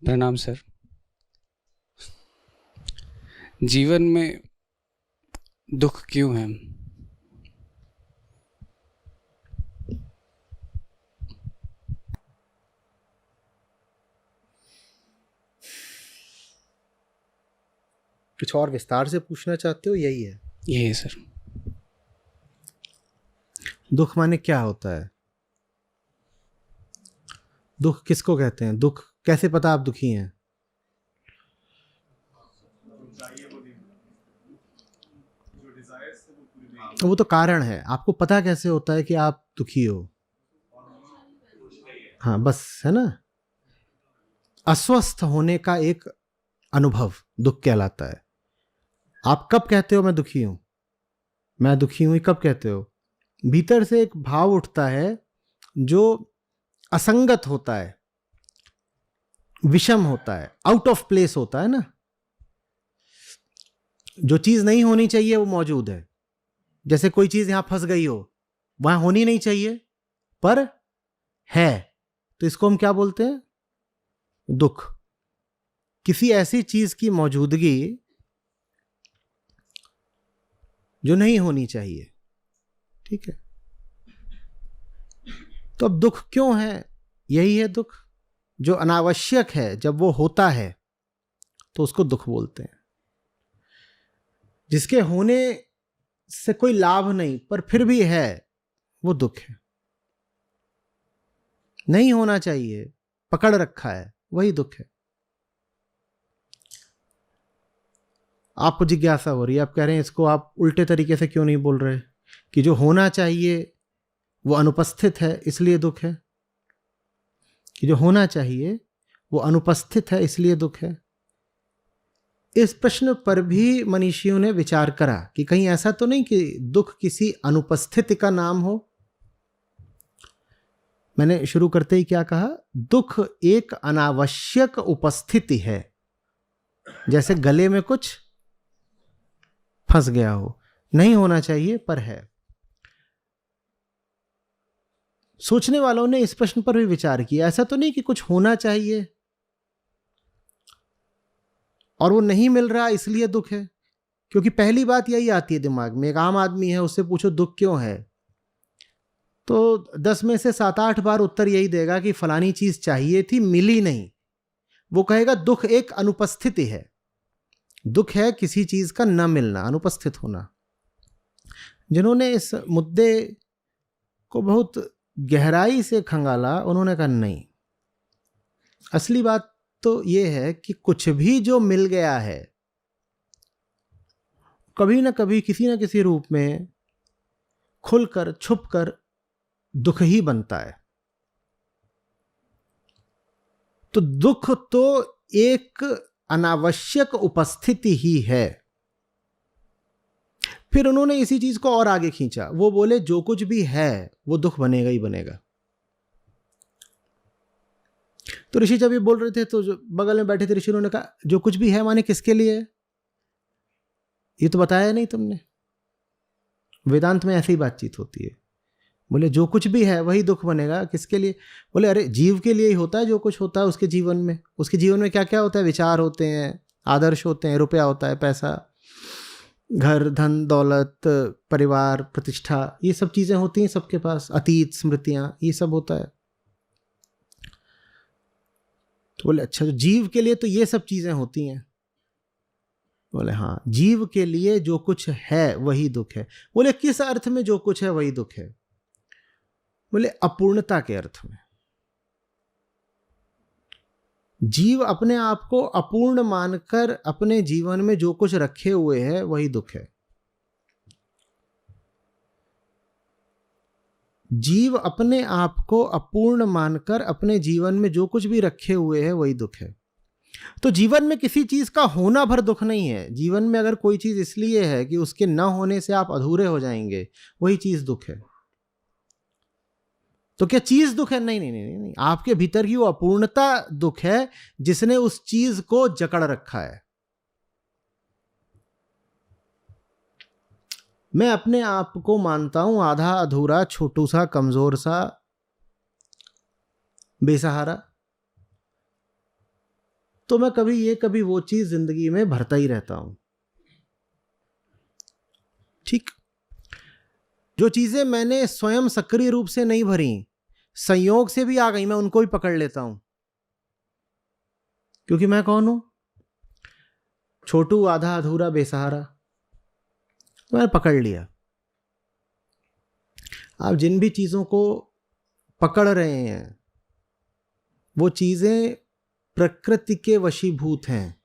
प्रणाम सर। जीवन में दुख क्यों है? कुछ और विस्तार से पूछना चाहते हो? यही है? ये है सर। दुख माने क्या होता है? दुख किसको कहते हैं? दुख कैसे पता आप दुखी हैं? तो वो तो कारण है। आपको पता कैसे होता है कि आप दुखी हो? हाँ बस, है ना। अस्वस्थ होने का एक अनुभव दुख कहलाता है। आप कब कहते हो मैं दुखी हूं, मैं दुखी हूं? कब कहते हो? भीतर से एक भाव उठता है जो असंगत होता है, विषम होता है, आउट ऑफ प्लेस होता है ना। जो चीज नहीं होनी चाहिए वो मौजूद है। जैसे कोई चीज यहां फंस गई हो, वहां होनी नहीं चाहिए पर है, तो इसको हम क्या बोलते हैं? दुख। किसी ऐसी चीज की मौजूदगी जो नहीं होनी चाहिए, ठीक है। तो अब दुख क्यों है? यही है दुख, जो अनावश्यक है। जब वो होता है तो उसको दुख बोलते हैं। जिसके होने से कोई लाभ नहीं पर फिर भी है, वो दुख है। नहीं होना चाहिए, पकड़ रखा है, वही दुख है। आपको जिज्ञासा हो रही है, आप कह रहे हैं इसको आप उल्टे तरीके से क्यों नहीं बोल रहे कि जो होना चाहिए वो अनुपस्थित है इसलिए दुख है, कि जो होना चाहिए वो अनुपस्थित है इसलिए दुख है। इस प्रश्न पर भी मनीषियों ने विचार करा कि कहीं ऐसा तो नहीं कि दुख किसी अनुपस्थिति का नाम हो। मैंने शुरू करते ही क्या कहा? दुख एक अनावश्यक उपस्थिति है, जैसे गले में कुछ फंस गया हो, नहीं होना चाहिए पर है। सोचने वालों ने इस प्रश्न पर भी विचार किया। ऐसा तो नहीं कि कुछ होना चाहिए और वो नहीं मिल रहा इसलिए दुख है। क्योंकि पहली बात यही आती है दिमाग में। एक आम आदमी है, उससे पूछो दुख क्यों है, तो 10 में से 7-8 बार उत्तर यही देगा कि फलानी चीज चाहिए थी, मिली नहीं। वो कहेगा दुख एक अनुपस्थिति है। दुख है किसी चीज का न मिलना, अनुपस्थित होना। जिन्होंने इस मुद्दे को बहुत गहराई से खंगाला, उन्होंने कहा नहीं, असली बात तो यह है कि कुछ भी जो मिल गया है कभी ना कभी किसी ना किसी रूप में खुलकर छुपकर दुख ही बनता है। तो दुख तो एक अनावश्यक उपस्थिति ही है। फिर उन्होंने इसी चीज को और आगे खींचा। वो बोले जो कुछ भी है वो दुख बनेगा ही बनेगा। तो ऋषि जब ये बोल रहे थे तो जो बगल में बैठे थे ऋषि, उन्होंने कहा जो कुछ भी है माने किसके लिए? ये तो बताया नहीं तुमने। वेदांत में ऐसी ही बातचीत होती है। बोले जो कुछ भी है वही दुख बनेगा, किसके लिए? बोले अरे जीव के लिए ही होता है जो कुछ होता है उसके जीवन में। उसके जीवन में क्या क्या होता है? विचार होते हैं, आदर्श होते हैं, रुपया होता है, पैसा, घर, धन, दौलत, परिवार, प्रतिष्ठा, ये सब चीजें होती हैं सबके पास। अतीत, स्मृतियां, ये सब होता है। तो बोले अच्छा, तो जीव के लिए तो ये सब चीजें होती हैं? बोले हाँ, जीव के लिए जो कुछ है वही दुख है। बोले किस अर्थ में जो कुछ है वही दुख है? बोले अपूर्णता के अर्थ में। जीव अपने आप को अपूर्ण मानकर अपने जीवन में जो कुछ रखे हुए है वही दुख है। जीव अपने आप को अपूर्ण मानकर अपने जीवन में जो कुछ भी रखे हुए है वही दुख है। तो जीवन में किसी चीज का होना भर दुख नहीं है। जीवन में अगर कोई चीज इसलिए है कि उसके न होने से आप अधूरे हो जाएंगे, वही चीज दुख है। तो क्या चीज दुख है? नहीं नहीं नहीं नहीं, आपके भीतर की वो अपूर्णता दुख है जिसने उस चीज को जकड़ रखा है। मैं अपने आप को मानता हूं आधा अधूरा, छोटू सा, कमजोर सा, बेसहारा। तो मैं कभी ये कभी वो चीज जिंदगी में भरता ही रहता हूं। ठीक, जो चीजें मैंने स्वयं सक्रिय रूप से नहीं भरी, संयोग से भी आ गई, मैं उनको भी पकड़ लेता हूं। क्योंकि मैं कौन हूं? छोटू, आधा अधूरा, बेसहारा। मैंने पकड़ लिया। आप जिन भी चीजों को पकड़ रहे हैं वो चीजें प्रकृति के वशीभूत हैं,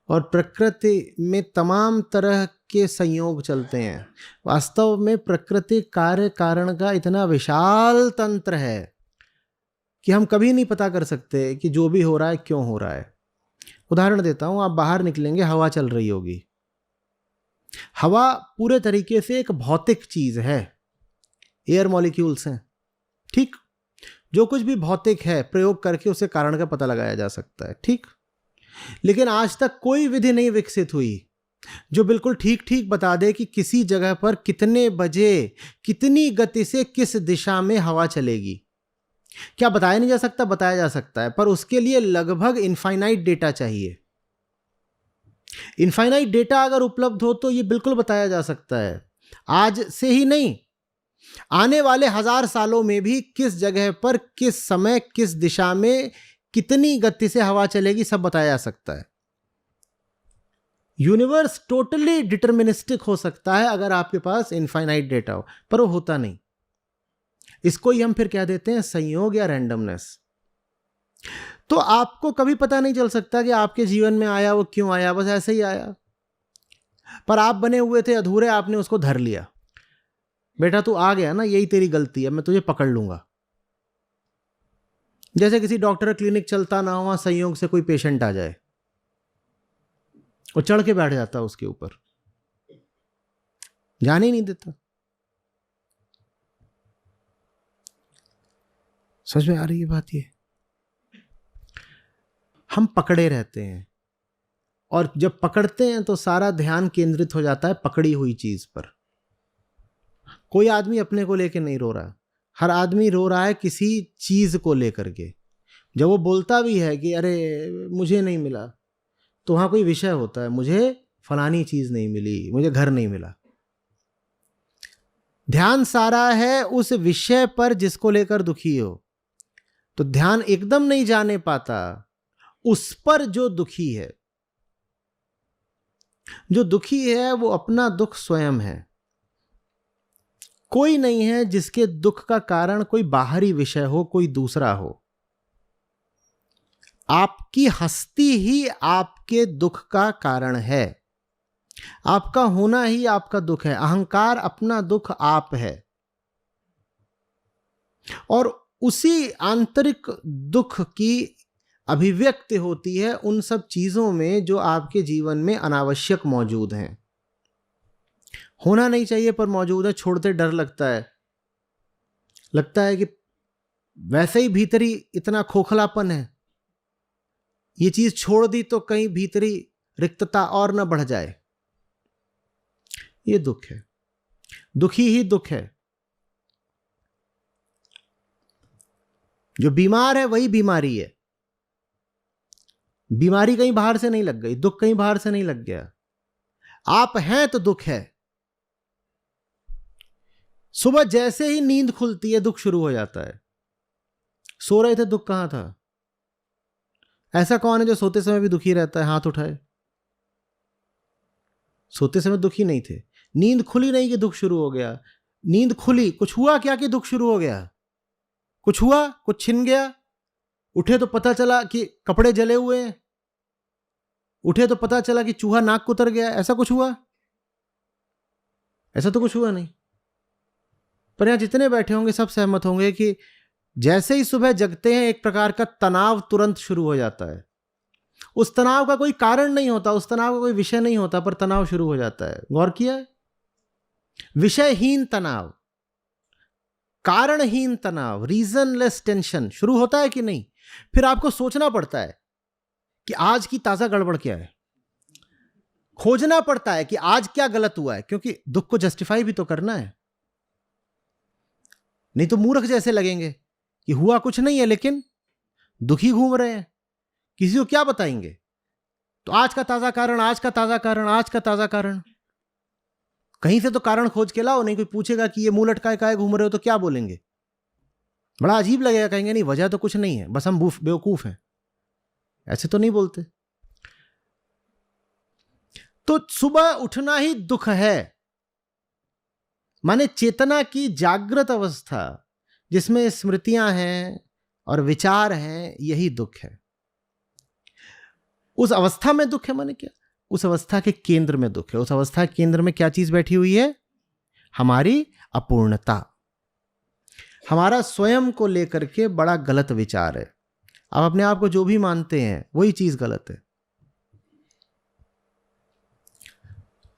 और प्रकृति में तमाम तरह के संयोग चलते हैं। वास्तव में प्रकृति कार्य कारण का इतना विशाल तंत्र है कि हम कभी नहीं पता कर सकते कि जो भी हो रहा है क्यों हो रहा है। उदाहरण देता हूं, आप बाहर निकलेंगे, हवा चल रही होगी। हवा पूरे तरीके से एक भौतिक चीज है, एयर मॉलिक्यूल्स हैं। ठीक, जो कुछ भी भौतिक है प्रयोग करके उससे कारण का पता लगाया जा सकता है। ठीक, लेकिन आज तक कोई विधि नहीं विकसित हुई जो बिल्कुल ठीक ठीक बता दे कि किसी जगह पर कितने बजे कितनी गति से किस दिशा में हवा चलेगी। क्या बताया नहीं जा सकता? बताया जा सकता है, पर उसके लिए लगभग इनफाइनाइट डेटा चाहिए। इनफाइनाइट डेटा अगर उपलब्ध हो तो यह बिल्कुल बताया जा सकता है। आज से ही नहीं, आने वाले 1000 सालों में भी किस जगह पर किस समय किस दिशा में कितनी गति से हवा चलेगी सब बताया जा सकता है। यूनिवर्स टोटली डिटर्मिनिस्टिक हो सकता है अगर आपके पास इनफाइनाइट डेटा हो, पर वो होता नहीं। इसको ही हम फिर कह देते हैं संयोग या रैंडमनेस। तो आपको कभी पता नहीं चल सकता कि आपके जीवन में आया वो क्यों आया, बस ऐसे ही आया। पर आप बने हुए थे अधूरे, आपने उसको धर लिया। बेटा तू आ गया ना, यही तेरी गलती है, मैं तुझे पकड़ लूंगा। जैसे किसी डॉक्टर का क्लिनिक चलता ना हो, संयोग से कोई पेशेंट आ जाए और चढ़ के बैठ जाता है उसके ऊपर, जाने ही नहीं देता। समझ में आ रही है बात? ये हम पकड़े रहते हैं, और जब पकड़ते हैं तो सारा ध्यान केंद्रित हो जाता है पकड़ी हुई चीज पर। कोई आदमी अपने को लेकर नहीं रो रहा, हर आदमी रो रहा है किसी चीज को लेकर के। जब वो बोलता भी है कि अरे मुझे नहीं मिला, तो वहां कोई विषय होता है, मुझे फलानी चीज नहीं मिली, मुझे घर नहीं मिला। ध्यान सारा है उस विषय पर जिसको लेकर दुखी हो, तो ध्यान एकदम नहीं जाने पाता उस पर जो दुखी है। जो दुखी है वो अपना दुख स्वयं है। कोई नहीं है जिसके दुख का कारण कोई बाहरी विषय हो, कोई दूसरा हो। आपकी हस्ती ही आपके दुख का कारण है। आपका होना ही आपका दुख है। अहंकार अपना दुख आप है, और उसी आंतरिक दुख की अभिव्यक्ति होती है उन सब चीजों में जो आपके जीवन में अनावश्यक मौजूद हैं। होना नहीं चाहिए पर मौजूद है, छोड़ते डर लगता है। लगता है कि वैसे ही भीतरी इतना खोखलापन है, ये चीज छोड़ दी तो कहीं भीतरी रिक्तता और न बढ़ जाए। ये दुख है, दुखी ही दुख है। जो बीमार है वही बीमारी है। बीमारी कहीं बाहर से नहीं लग गई, दुख कहीं बाहर से नहीं लग गया। आप हैं तो दुख है। सुबह जैसे ही नींद खुलती है दुख शुरू हो जाता है। सो रहे थे, दुख कहां था? ऐसा कौन है जो सोते समय भी दुखी रहता है? हाथ उठाए। सोते समय दुखी नहीं थे, नींद खुली नहीं कि दुख शुरू हो गया। नींद खुली, कुछ हुआ क्या कि दुख शुरू हो गया? कुछ हुआ, कुछ छिन गया? उठे तो पता चला कि कपड़े जले हुए हैं, उठे तो पता चला कि चूहा नाक उतर गया। ऐसा कुछ हुआ? ऐसा तो कुछ हुआ नहीं। पर यहां जितने बैठे होंगे सब सहमत होंगे कि जैसे ही सुबह जगते हैं एक प्रकार का तनाव तुरंत शुरू हो जाता है। उस तनाव का कोई कारण नहीं होता, उस तनाव का कोई विषय नहीं होता, पर तनाव शुरू हो जाता है। गौर किया है? विषयहीन तनाव, कारणहीन तनाव, रीजनलेस टेंशन शुरू होता है कि नहीं? फिर आपको सोचना पड़ता है कि आज की ताजा गड़बड़ क्या है, खोजना पड़ता है कि आज क्या गलत हुआ है, क्योंकि दुख को जस्टिफाई भी तो करना है। नहीं तो मूर्ख जैसे लगेंगे कि हुआ कुछ नहीं है लेकिन दुखी घूम रहे हैं। किसी को क्या बताएंगे? तो आज का ताजा कारण, आज का ताजा कारण, आज का ताजा कारण, कहीं से तो कारण खोज के लाओ। नहीं कोई पूछेगा कि ये मुंह लटकाए काहे घूम रहे हो, तो क्या बोलेंगे? बड़ा अजीब लगेगा, कहेंगे नहीं वजह तो कुछ नहीं है, बस हम बेवकूफ हैं। ऐसे तो नहीं बोलते। तो सुबह उठना ही दुख है, माने चेतना की जागृत अवस्था जिसमें स्मृतियां हैं और विचार हैं, यही दुख है। उस अवस्था में दुख है, माने क्या? उस अवस्था के केंद्र में दुख है। उस अवस्था के केंद्र में क्या चीज बैठी हुई है? हमारी अपूर्णता, हमारा स्वयं को लेकर के बड़ा गलत विचार है। आप अपने आप को जो भी मानते हैं वही चीज गलत है।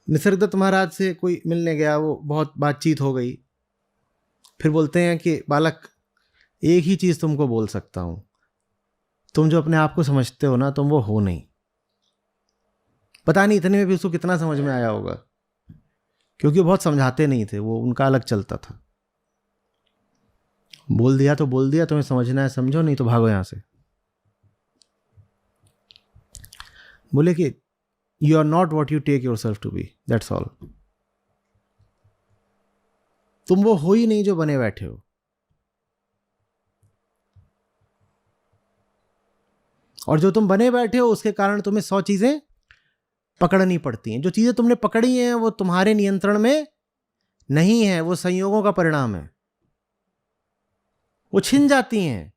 निसर्गदत्त महाराज से कोई मिलने गया, वो बहुत बातचीत हो गई, फिर बोलते हैं कि बालक, एक ही चीज तुमको बोल सकता हूं, तुम जो अपने आप को समझते हो ना, तुम वो हो नहीं। पता नहीं इतने में भी उसको कितना समझ में आया होगा, क्योंकि वो बहुत समझाते नहीं थे, वो उनका अलग चलता था। बोल दिया तो बोल दिया, तुम्हें समझना है समझो, नहीं तो भागो यहां से। बोले कि you are not what you take yourself to be, that's all. तुम वो हो ही नहीं जो बने बैठे हो। और जो तुम बने बैठे हो उसके कारण तुम्हें 100 चीजें पकड़नी पड़ती हैं। जो चीजें तुमने पकड़ी हैं वो तुम्हारे नियंत्रण में नहीं है, वो संयोगों का परिणाम है, वो छिन जाती हैं।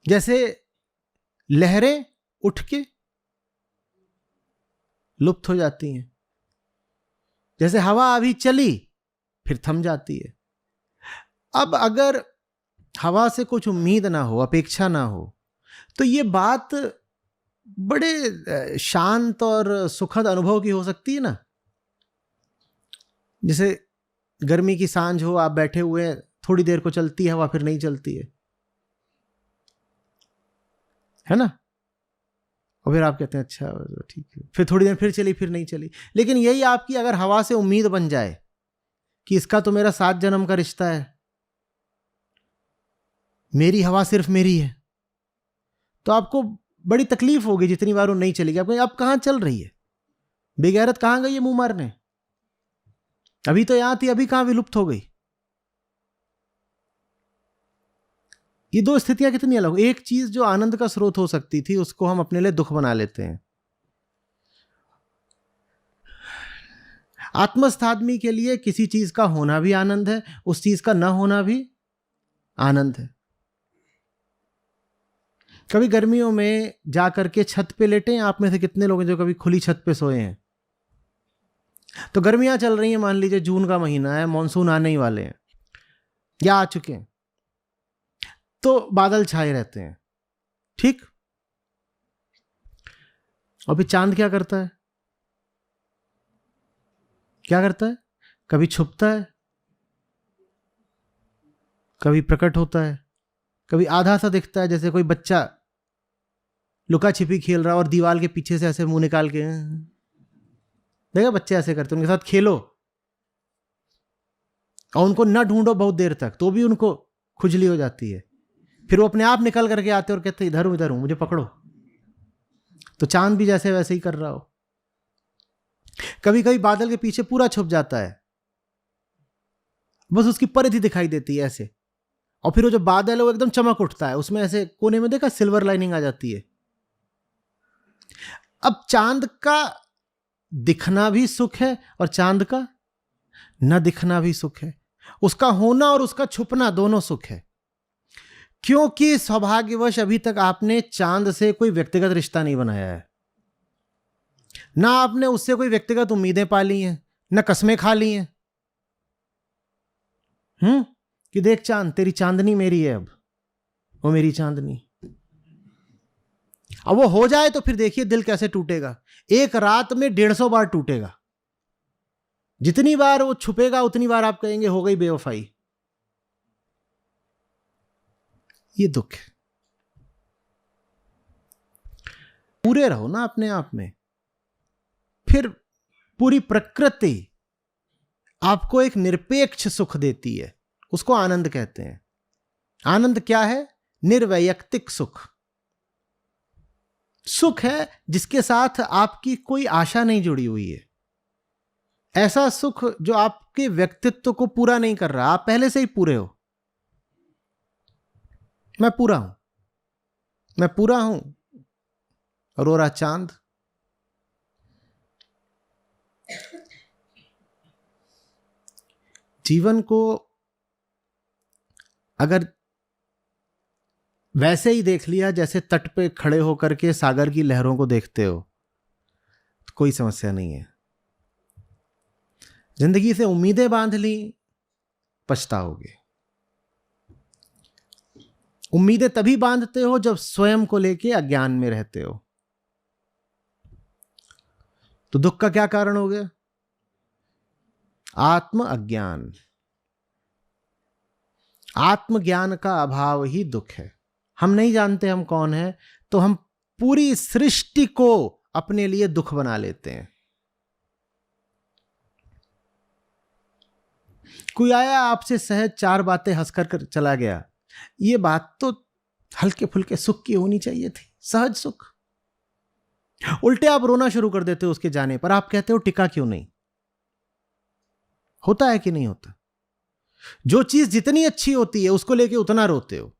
जैसे लहरें उठ के लुप्त हो जाती हैं, जैसे हवा अभी चली फिर थम जाती है। अब अगर हवा से कुछ उम्मीद ना हो, अपेक्षा ना हो, तो ये बात बड़े शांत और सुखद अनुभव की हो सकती है ना। जैसे गर्मी की सांझ हो, आप बैठे हुए हैं, थोड़ी देर को चलती है हवा, फिर नहीं चलती है ना। और फिर आप कहते हैं अच्छा ठीक है, फिर थोड़ी देर फिर चली, फिर नहीं चली। लेकिन यही आपकी अगर हवा से उम्मीद बन जाए कि इसका तो मेरा 7 जन्म का रिश्ता है, मेरी हवा सिर्फ मेरी है, तो आपको बड़ी तकलीफ होगी जितनी बार वो नहीं चलेगी। आप कहेंगे अब कहां चल रही है, बेगैरत कहां गई है मुंह मारने, अभी तो यहां थी, अभी कहां विलुप्त हो गई। ये दो स्थितियां कितनी अलग। एक चीज जो आनंद का स्रोत हो सकती थी उसको हम अपने लिए दुख बना लेते हैं। आत्मस्थ आदमी के लिए किसी चीज का होना भी आनंद है, उस चीज का न होना भी आनंद है। कभी गर्मियों में जाकर के छत पे लेटे हैं? आप में से कितने लोग हैं जो कभी खुली छत पे सोए हैं? तो गर्मियां चल रही हैं, मान लीजिए जून का महीना है, मानसून आने ही वाले हैं या आ चुके हैं, तो बादल छाए रहते हैं, ठीक। और फिर चांद क्या करता है? क्या करता है? कभी छुपता है, कभी प्रकट होता है, कभी आधा सा दिखता है, जैसे कोई बच्चा लुका छिपी खेल रहा और दीवार के पीछे से ऐसे मुंह निकाल के, देखा बच्चे ऐसे करते, उनके साथ खेलो और उनको न ढूंढो बहुत देर तक, तो भी उनको खुजली हो जाती है, फिर वो अपने आप निकल करके आते और कहते इधर हूं मुझे पकड़ो। तो चांद भी जैसे वैसे ही कर रहा हो। कभी कभी बादल के पीछे पूरा छुप जाता है, बस उसकी परिधि दिखाई देती है ऐसे, और फिर वो जो बादल है वो एकदम चमक उठता है, उसमें ऐसे कोने में देखा सिल्वर लाइनिंग आ जाती है। अब चांद का दिखना भी सुख है और चांद का न दिखना भी सुख है, उसका होना और उसका छुपना दोनों सुख है, क्योंकि सौभाग्यवश अभी तक आपने चांद से कोई व्यक्तिगत रिश्ता नहीं बनाया है, ना आपने उससे कोई व्यक्तिगत उम्मीदें पाली हैं, न कसमें खा ली हैं। कि देख चांद, तेरी चांदनी मेरी है, अब वो मेरी चांदनी। अब वो हो जाए तो फिर देखिए दिल कैसे टूटेगा। एक रात में 150 बार टूटेगा। जितनी बार वो छुपेगा उतनी बार आप कहेंगे हो गई बेवफाई। ये दुख है। पूरे रहो ना अपने आप में, फिर पूरी प्रकृति आपको एक निरपेक्ष सुख देती है, उसको आनंद कहते हैं। आनंद क्या है? निर्वैयक्तिक सुख, सुख है जिसके साथ आपकी कोई आशा नहीं जुड़ी हुई है। ऐसा सुख जो आपके व्यक्तित्व को पूरा नहीं कर रहा, आप पहले से ही पूरे हो। मैं पूरा हूं, मैं पूरा हूं। अरोरा चांद, जीवन को अगर वैसे ही देख लिया जैसे तट पे खड़े होकर के सागर की लहरों को देखते हो, तो कोई समस्या नहीं है। जिंदगी से उम्मीदें बांध ली, पछताओगे। उम्मीदें तभी बांधते हो जब स्वयं को लेके अज्ञान में रहते हो। तो दुख का क्या कारण हो गया? आत्म अज्ञान। आत्मज्ञान का अभाव ही दुख है। हम नहीं जानते हम कौन हैं, तो हम पूरी सृष्टि को अपने लिए दुख बना लेते हैं। कोई आया आपसे सहज 4 बातें हंसकर चला गया, ये बात तो हल्के फुल्के सुख की होनी चाहिए थी, सहज सुख। उल्टे आप रोना शुरू कर देते हो उसके जाने पर। आप कहते हो टिका क्यों नहीं? होता है कि नहीं होता? जो चीज जितनी अच्छी होती है उसको लेके उतना रोते हो।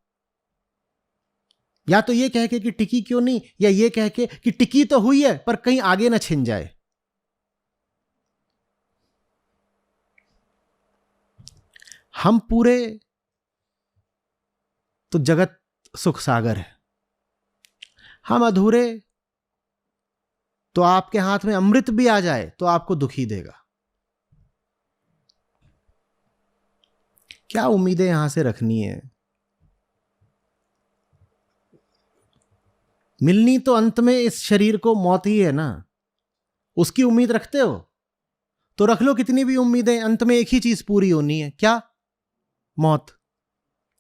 या तो ये कह के कि टिकी क्यों नहीं, या ये कह के कि टिकी तो हुई है पर कहीं आगे ना छिन जाए। हम पूरे तो जगत सुख सागर है, हम अधूरे तो आपके हाथ में अमृत भी आ जाए तो आपको दुखी देगा। क्या उम्मीदें यहां से रखनी है? मिलनी तो अंत में इस शरीर को मौत ही है ना। उसकी उम्मीद रखते हो तो रख लो कितनी भी उम्मीदें, अंत में एक ही चीज पूरी होनी है, क्या? मौत।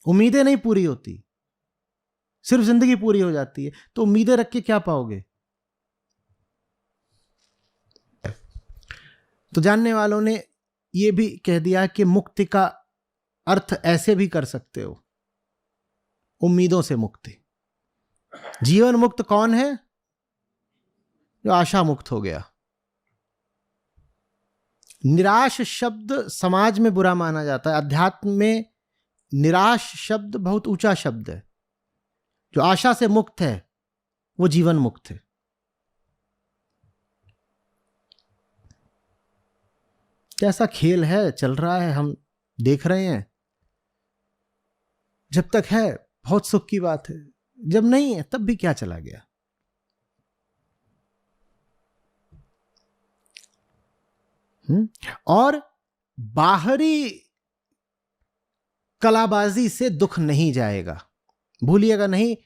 उम्मीदें नहीं पूरी होती, सिर्फ जिंदगी पूरी हो जाती है। तो उम्मीदें रख के क्या पाओगे? तो जानने वालों ने यह भी कह दिया कि मुक्ति का अर्थ ऐसे भी कर सकते हो, उम्मीदों से मुक्ति। जीवन मुक्त कौन है? जो आशा मुक्त हो गया। निराश शब्द समाज में बुरा माना जाता है, अध्यात्म में निराश शब्द बहुत ऊंचा शब्द है। जो आशा से मुक्त है वो जीवन मुक्त है। कैसा खेल है, चल रहा है, हम देख रहे हैं। जब तक है बहुत सुख की बात है, जब नहीं है तब भी क्या चला गया। और बाहरी कलाबाजी से दुख नहीं जाएगा, भूलिएगा नहीं।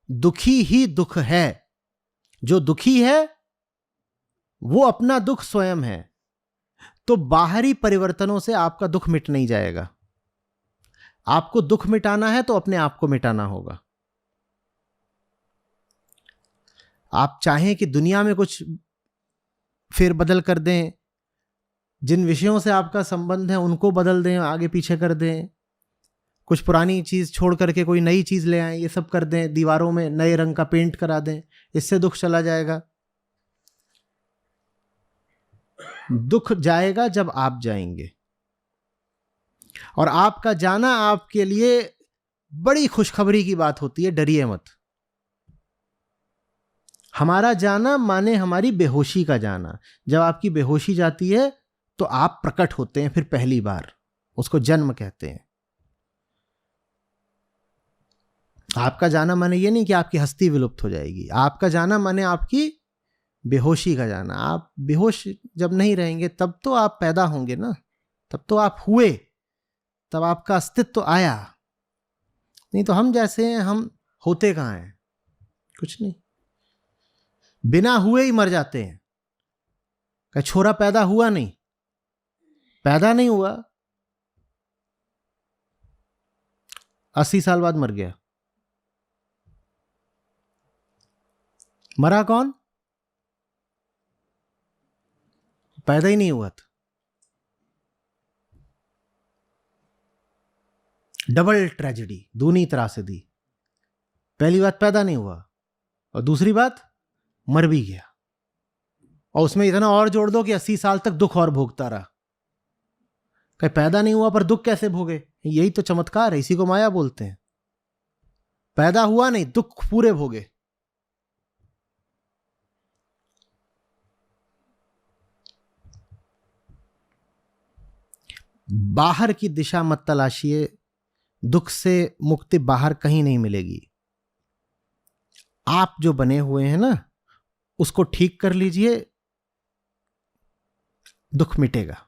दुखी ही दुख है। जो दुखी है वो अपना दुख स्वयं है। तो बाहरी परिवर्तनों से आपका दुख मिट नहीं जाएगा। आपको दुख मिटाना है तो अपने आप को मिटाना होगा। आप चाहें कि दुनिया में कुछ फेरबदल कर दें, जिन विषयों से आपका संबंध है उनको बदल दें, आगे पीछे कर दें, कुछ पुरानी चीज छोड़ करके कोई नई चीज ले आएं, ये सब कर दें, दीवारों में नए रंग का पेंट करा दें, इससे दुख चला जाएगा। दुख जाएगा जब आप जाएंगे। और आपका जाना आपके लिए बड़ी खुशखबरी की बात होती है, डरिए मत। हमारा जाना माने हमारी बेहोशी का जाना। जब आपकी बेहोशी जाती है तो आप प्रकट होते हैं फिर पहली बार, उसको जन्म कहते हैं। आपका जाना माने ये नहीं कि आपकी हस्ती विलुप्त हो जाएगी। आपका जाना माने आपकी बेहोशी का जाना। आप बेहोश जब नहीं रहेंगे तब तो आप पैदा होंगे ना, तब तो आप हुए, तब आपका अस्तित्व आया। नहीं तो हम जैसे हैं, हम होते कहाँ हैं? कुछ नहीं, बिना हुए ही मर जाते हैं। क्या छोरा पैदा हुआ नहीं? पैदा नहीं हुआ, 80 साल बाद मर गया। मरा कौन? पैदा ही नहीं हुआ था। डबल ट्रेजेडी, दूनी त्रासदी। पहली बात पैदा नहीं हुआ, और दूसरी बात मर भी गया, और उसमें इतना और जोड़ दो कि 80 साल तक दुख और भोगता रहा। कहीं पैदा नहीं हुआ पर दुख कैसे भोगे? यही तो चमत्कार है, इसी को माया बोलते हैं। पैदा हुआ नहीं, दुख पूरे भोगे। बाहर की दिशा मत तलाशिए, दुख से मुक्ति बाहर कहीं नहीं मिलेगी। आप जो बने हुए हैं ना, उसको ठीक कर लीजिए, दुख मिटेगा।